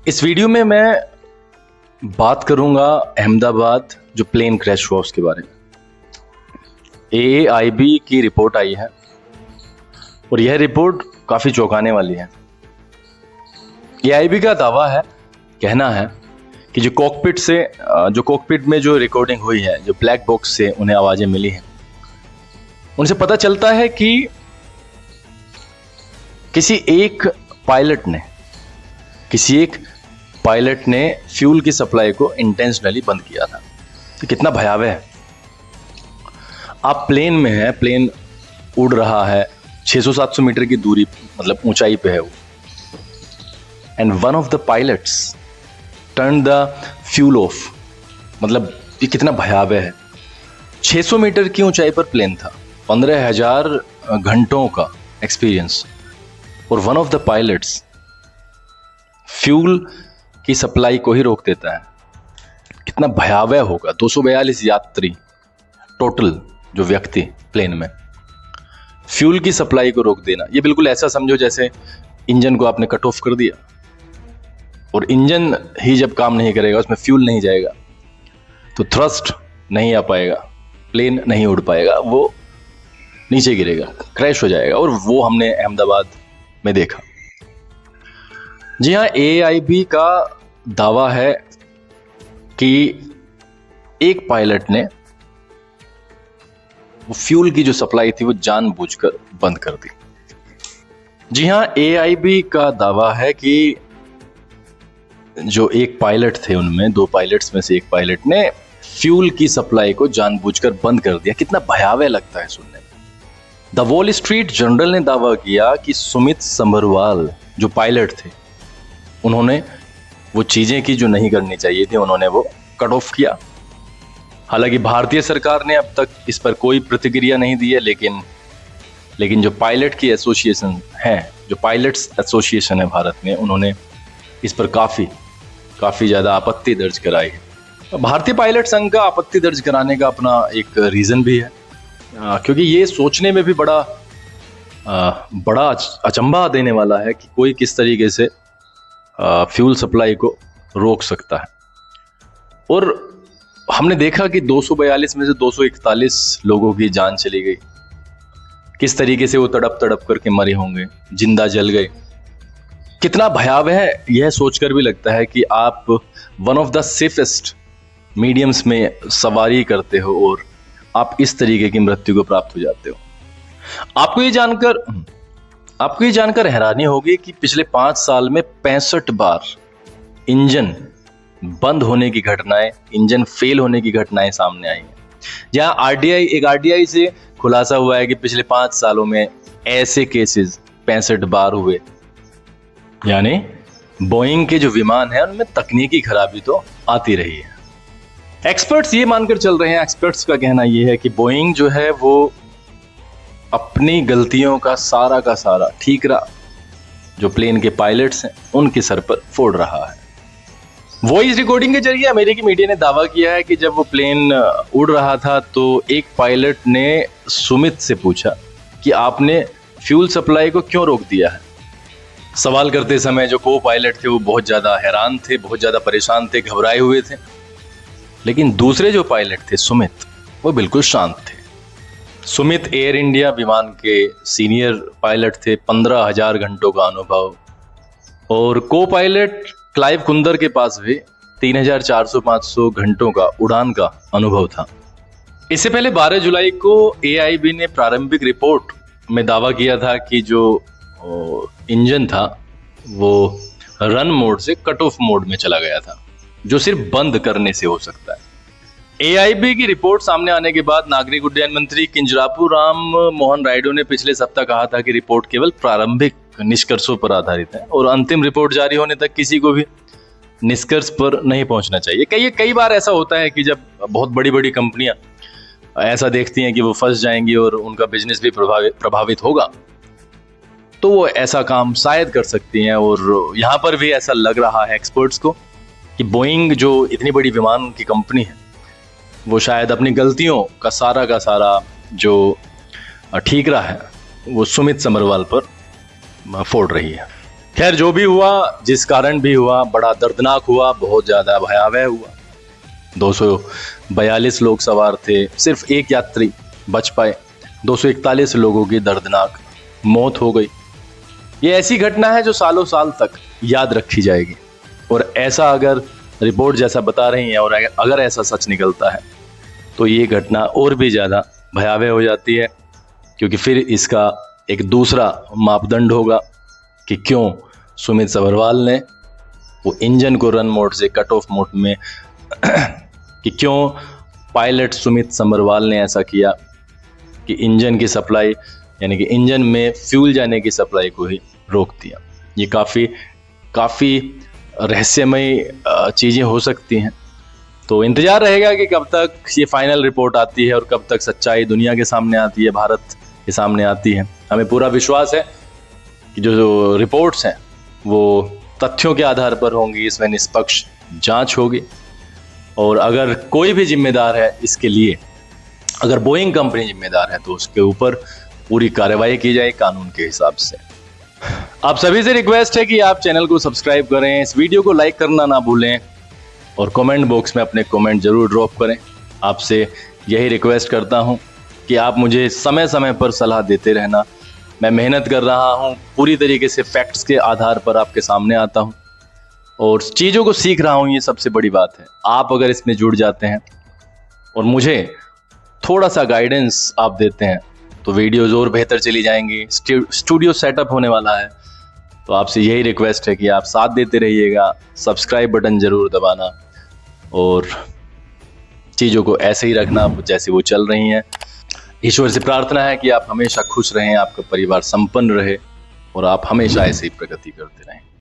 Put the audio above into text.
इस वीडियो में मैं बात करूंगा अहमदाबाद जो प्लेन क्रैश हुआ उसके बारे में। AAIB की रिपोर्ट आई है और यह रिपोर्ट काफ़ी चौंकाने वाली है। AIB का दावा है, कहना है कि जो कॉकपिट में जो रिकॉर्डिंग हुई है, जो ब्लैक बॉक्स से उन्हें आवाज़ें मिली हैं, उनसे पता चलता है कि किसी एक पायलट ने फ्यूल की सप्लाई को इंटेंशनली बंद किया था। तो कितना भयावह है। आप प्लेन में हैं, प्लेन उड़ रहा है, 600-700 मीटर की दूरी, मतलब ऊंचाई पे है वो, and one of the pilots turn the fuel of. मतलब ये कितना भयावह है। 600 मीटर की ऊंचाई पर प्लेन था, 15,000 घंटों का एक्सपीरियंस, और one of the pilots fuel की सप्लाई को ही रोक देता है। कितना भयावह होगा। 242 यात्री टोटल, जो व्यक्ति प्लेन में, फ्यूल की सप्लाई को रोक देना। ये बिल्कुल ऐसा समझो जैसे इंजन को आपने कट ऑफ कर दिया और इंजन ही जब काम नहीं करेगा, उसमें फ्यूल नहीं जाएगा तो थ्रस्ट नहीं आ पाएगा, प्लेन नहीं उड़ पाएगा, वो नीचे गिरेगा, क्रैश हो जाएगा। और वो हमने अहमदाबाद में देखा। जी हाँ, AIB का दावा है कि एक पायलट ने वो फ्यूल की जो सप्लाई थी वो जानबूझकर बंद कर दी। जी हाँ, AIB का दावा है कि जो एक पायलट थे, उनमें 2 पायलट्स में से एक पायलट ने फ्यूल की सप्लाई को जानबूझकर बंद कर दिया। कितना भयावह लगता है सुनने में। द वॉल स्ट्रीट जर्नल ने दावा किया कि सुमित समरवाल जो पायलट थे, उन्होंने वो चीजें की जो नहीं करनी चाहिए थी, उन्होंने वो कट ऑफ किया। हालांकि भारतीय सरकार ने अब तक इस पर कोई प्रतिक्रिया नहीं दी है, लेकिन जो पायलट की एसोसिएशन है, जो पायलट्स एसोसिएशन है भारत में, उन्होंने इस पर काफी ज्यादा आपत्ति दर्ज कराई है। भारतीय पायलट संघ का आपत्ति दर्ज कराने का अपना एक रीजन भी है, क्योंकि ये सोचने में भी बड़ा अचंभा देने वाला है कि कोई किस तरीके से फ्यूल सप्लाई को रोक सकता है। और हमने देखा कि 242 में से 241 लोगों की जान चली गई। किस तरीके से वो तड़प करके मरे होंगे, जिंदा जल गए। कितना भयावह है, यह सोचकर भी लगता है कि आप one of the safest mediums में सवारी करते हो और आप इस तरीके की मृत्यु को प्राप्त हो जाते हो। आपको ये जानकर हैरानी होगी कि पिछले 5 साल में 65 बार इंजन बंद होने की घटनाएं, इंजन फेल होने की घटनाएं सामने आई हैं। जहां एक RDI से खुलासा हुआ है कि पिछले 5 सालों में ऐसे केसेस 65 बार हुए। यानी बोइंग के जो विमान हैं, उनमें तकनीकी खराबी तो आती रही है। एक्सपर्ट्स ये मानकर चल रहे हैं, एक्सपर्ट्स का कहना यह है कि बोइंग जो है वो अपनी गलतियों का सारा ठीकरा जो प्लेन के पायलट्स हैं उनके सर पर फोड़ रहा है। वॉइस रिकॉर्डिंग के जरिए अमेरिकी मीडिया ने दावा किया है कि जब वो प्लेन उड़ रहा था तो एक पायलट ने सुमित से पूछा कि आपने फ्यूल सप्लाई को क्यों रोक दिया है। सवाल करते समय जो को पायलट थे वो बहुत ज्यादा हैरान थे, बहुत ज्यादा परेशान थे, घबराए हुए थे। लेकिन दूसरे जो पायलट थे, सुमित, वो बिल्कुल शांत थे। सुमित एयर इंडिया विमान के सीनियर पायलट थे, 15,000 घंटों का अनुभव, और को पायलट क्लाइव कुंदर के पास भी 3,400-500 घंटों का उड़ान का अनुभव था। इससे पहले 12 जुलाई को AIB ने प्रारंभिक रिपोर्ट में दावा किया था कि जो इंजन था वो रन मोड से कट ऑफ मोड में चला गया था, जो सिर्फ बंद करने से हो सकता है। AIB की रिपोर्ट सामने आने के बाद नागरिक उड्डयन मंत्री किंजरापू राम मोहन रायडू ने पिछले सप्ताह कहा था कि रिपोर्ट केवल प्रारंभिक निष्कर्षों पर आधारित है और अंतिम रिपोर्ट जारी होने तक किसी को भी निष्कर्ष पर नहीं पहुंचना चाहिए। कई बार ऐसा होता है कि जब बहुत बड़ी कंपनियां ऐसा देखती हैं कि वो फंस जाएंगी और उनका बिजनेस भी प्रभावित होगा, तो वो ऐसा काम शायद कर सकती हैं। और यहाँ पर भी ऐसा लग रहा है एक्सपर्ट्स को कि बोइंग जो इतनी बड़ी विमान की कंपनी है, वो शायद अपनी गलतियों का सारा जो ठीकरा है वो सुमित समरवाल पर फोड़ रही है। खैर जो भी हुआ, जिस कारण भी हुआ, बड़ा दर्दनाक हुआ, बहुत ज़्यादा भयावह हुआ। 242 लोग सवार थे, सिर्फ एक यात्री बच पाए। 241 लोगों की दर्दनाक मौत हो गई। ये ऐसी घटना है जो सालों साल तक याद रखी जाएगी। और ऐसा अगर रिपोर्ट जैसा बता रही है और अगर ऐसा सच निकलता है तो ये घटना और भी ज़्यादा भयावह हो जाती है, क्योंकि फिर इसका एक दूसरा मापदंड होगा कि क्यों सुमित सभरवाल ने वो इंजन को रन मोड से कट ऑफ मोड में कि क्यों पायलट सुमित सभरवाल ने ऐसा किया कि इंजन की सप्लाई, यानी कि इंजन में फ्यूल जाने की सप्लाई को ही रोक दिया। ये काफ़ी रहस्यमय चीज़ें हो सकती हैं। तो इंतज़ार रहेगा कि कब तक ये फाइनल रिपोर्ट आती है और कब तक सच्चाई दुनिया के सामने आती है, भारत के सामने आती है। हमें पूरा विश्वास है कि जो रिपोर्ट्स हैं वो तथ्यों के आधार पर होंगी, इसमें निष्पक्ष जांच होगी। और अगर कोई भी जिम्मेदार है इसके लिए, अगर बोइंग कंपनी जिम्मेदार है, तो उसके ऊपर पूरी कार्रवाई की जाए कानून के हिसाब से। आप सभी से रिक्वेस्ट है कि आप चैनल को सब्सक्राइब करें, इस वीडियो को लाइक करना ना भूलें और कमेंट बॉक्स में अपने कमेंट जरूर ड्रॉप करें। आपसे यही रिक्वेस्ट करता हूं कि आप मुझे समय समय पर सलाह देते रहना। मैं मेहनत कर रहा हूं, पूरी तरीके से फैक्ट्स के आधार पर आपके सामने आता हूं और चीज़ों को सीख रहा हूं, ये सबसे बड़ी बात है। आप अगर इसमें जुड़ जाते हैं और मुझे थोड़ा सा गाइडेंस आप देते हैं तो वीडियोज़ और बेहतर चली जाएंगी। स्टूडियो सेटअप होने वाला है, तो आपसे यही रिक्वेस्ट है कि आप साथ देते रहिएगा, सब्सक्राइब बटन ज़रूर दबाना और चीज़ों को ऐसे ही रखना जैसे वो चल रही हैं। ईश्वर से प्रार्थना है कि आप हमेशा खुश रहें, आपका परिवार संपन्न रहे और आप हमेशा ऐसे ही प्रगति करते रहें।